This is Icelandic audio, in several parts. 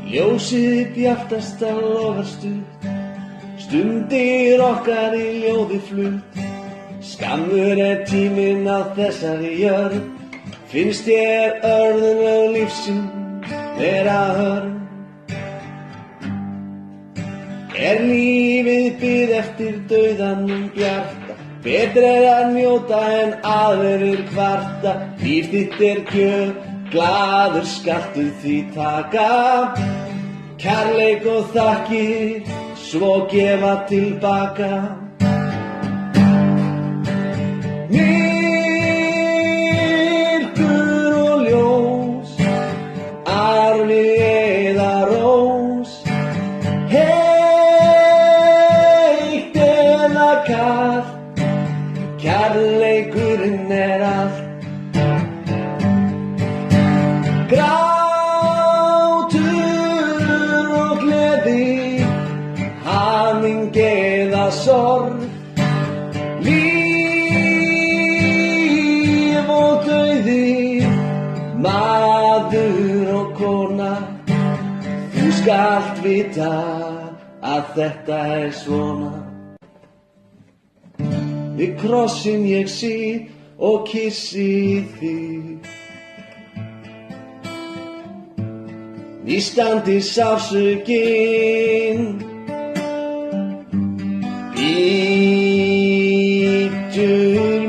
Ljósið bjartasta logar stutt, stundir okkar í ljóði flutt. Skammur tíminn á þessari jörð, finnst þér örðunlög lífsins vera hörð. Lífið bið eftir dauðanum bjarta, betra að njóta en aðrir kvarta. Líf þitt gjöf, glaður skaltu því taka. Kærleik og þakkir, svo gefa tilbaka. Myrkur og ljós, arfi eða rós. Heitt eða kalt, kærleikurinn allt. Grátur og gleði, hamingja eða sorg. Líf og dauði, maður og kona. Þú skalt vita að þetta svona. Við krossinn ég sit og kissi þig. Nístandi sársaukinn, bítur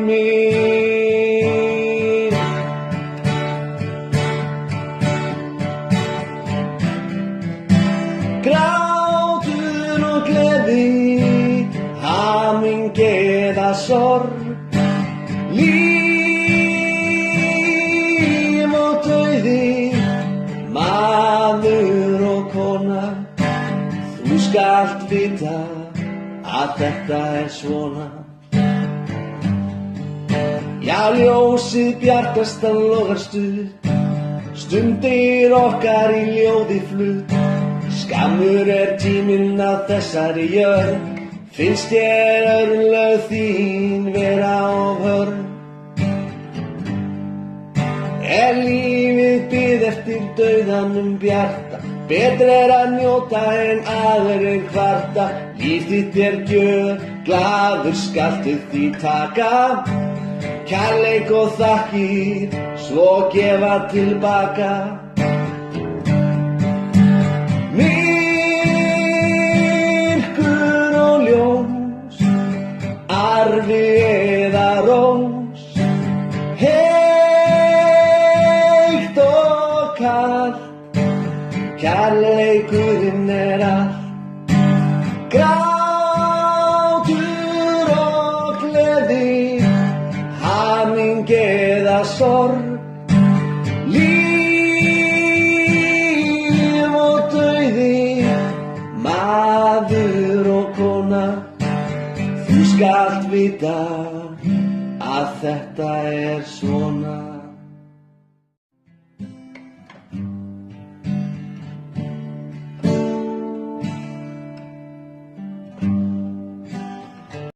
mig. Grátur og gleði, hamingja eða sorg. Líf og dauði, maður og kona. Þú skalt vita að þetta svona. Já, ljósið bjartasta logar stutt, stundir okkar í ljóði flutt. Skammur tíminn á þessari jörð, finnst þér örlög þín vera of hörð. Lífið bið eftir dauðanum bjarta, betra að njóta en aðrir kvarta. Líf þitt gjöf, glaður skaltu því taka. Kærleik og þakkir, svo gefa tilbaka. Myrkur og ljós, arfi eða rós. Heitt og kalt, kærleikurinn allt. Grátur og gleði, hamingja eða sorg. Líf og dauði, maður og kona. Þú skalt vita að þetta svona.